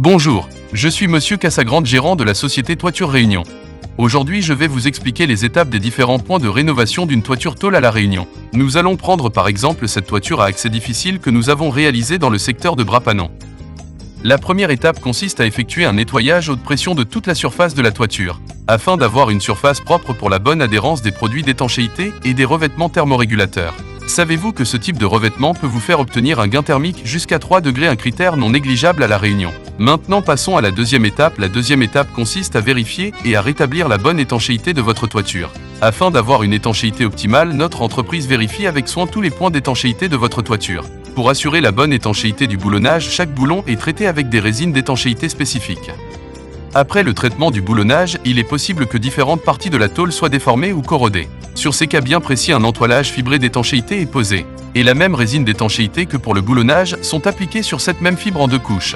Bonjour, je suis Monsieur Cassagrande, gérant de la société Toiture Réunion. Aujourd'hui, je vais vous expliquer les étapes des différents points de rénovation d'une toiture tôle à La Réunion. Nous allons prendre par exemple cette toiture à accès difficile que nous avons réalisée dans le secteur de Brapanon. La première étape consiste à effectuer un nettoyage haute pression de toute la surface de la toiture, afin d'avoir une surface propre pour la bonne adhérence des produits d'étanchéité et des revêtements thermorégulateurs. Savez-vous que ce type de revêtement peut vous faire obtenir un gain thermique jusqu'à 3 degrés, un critère non négligeable à La Réunion. Maintenant passons à la deuxième étape. La deuxième étape consiste à vérifier et à rétablir la bonne étanchéité de votre toiture. Afin d'avoir une étanchéité optimale, notre entreprise vérifie avec soin tous les points d'étanchéité de votre toiture. Pour assurer la bonne étanchéité du boulonnage, chaque boulon est traité avec des résines d'étanchéité spécifiques. Après le traitement du boulonnage, il est possible que différentes parties de la tôle soient déformées ou corrodées. Sur ces cas bien précis, un entoilage fibré d'étanchéité est posé, et la même résine d'étanchéité que pour le boulonnage sont appliquées sur cette même fibre en 2 couches.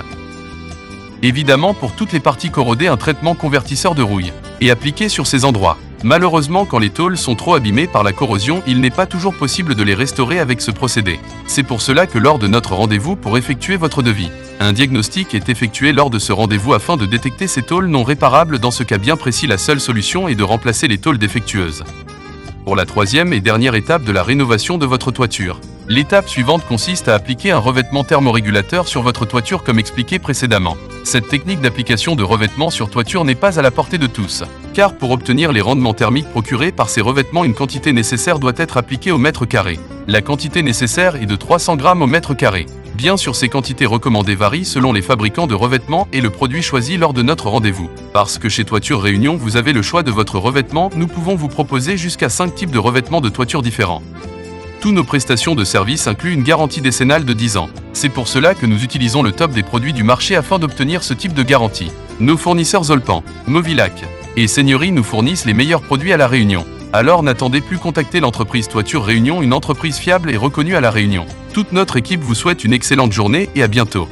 Évidemment, pour toutes les parties corrodées, un traitement convertisseur de rouille est appliqué sur ces endroits. Malheureusement, quand les tôles sont trop abîmées par la corrosion, il n'est pas toujours possible de les restaurer avec ce procédé. C'est pour cela que lors de notre rendez-vous pour effectuer votre devis, un diagnostic est effectué lors de ce rendez-vous afin de détecter ces tôles non réparables. Dans ce cas bien précis, la seule solution est de remplacer les tôles défectueuses. Pour la troisième et dernière étape de la rénovation de votre toiture, l'étape suivante consiste à appliquer un revêtement thermorégulateur sur votre toiture comme expliqué précédemment. Cette technique d'application de revêtement sur toiture n'est pas à la portée de tous, car pour obtenir les rendements thermiques procurés par ces revêtements, une quantité nécessaire doit être appliquée au mètre carré. La quantité nécessaire est de 300 g au mètre carré. Bien sûr, ces quantités recommandées varient selon les fabricants de revêtements et le produit choisi lors de notre rendez-vous. Parce que chez Toiture Réunion, vous avez le choix de votre revêtement, nous pouvons vous proposer jusqu'à 5 types de revêtements de toiture différents. Toutes nos prestations de service incluent une garantie décennale de 10 ans. C'est pour cela que nous utilisons le top des produits du marché afin d'obtenir ce type de garantie. Nos fournisseurs Zolpan, Movilac et Seigneurie nous fournissent les meilleurs produits à La Réunion. Alors n'attendez plus, contactez l'entreprise Toiture Réunion, une entreprise fiable et reconnue à La Réunion. Toute notre équipe vous souhaite une excellente journée et à bientôt.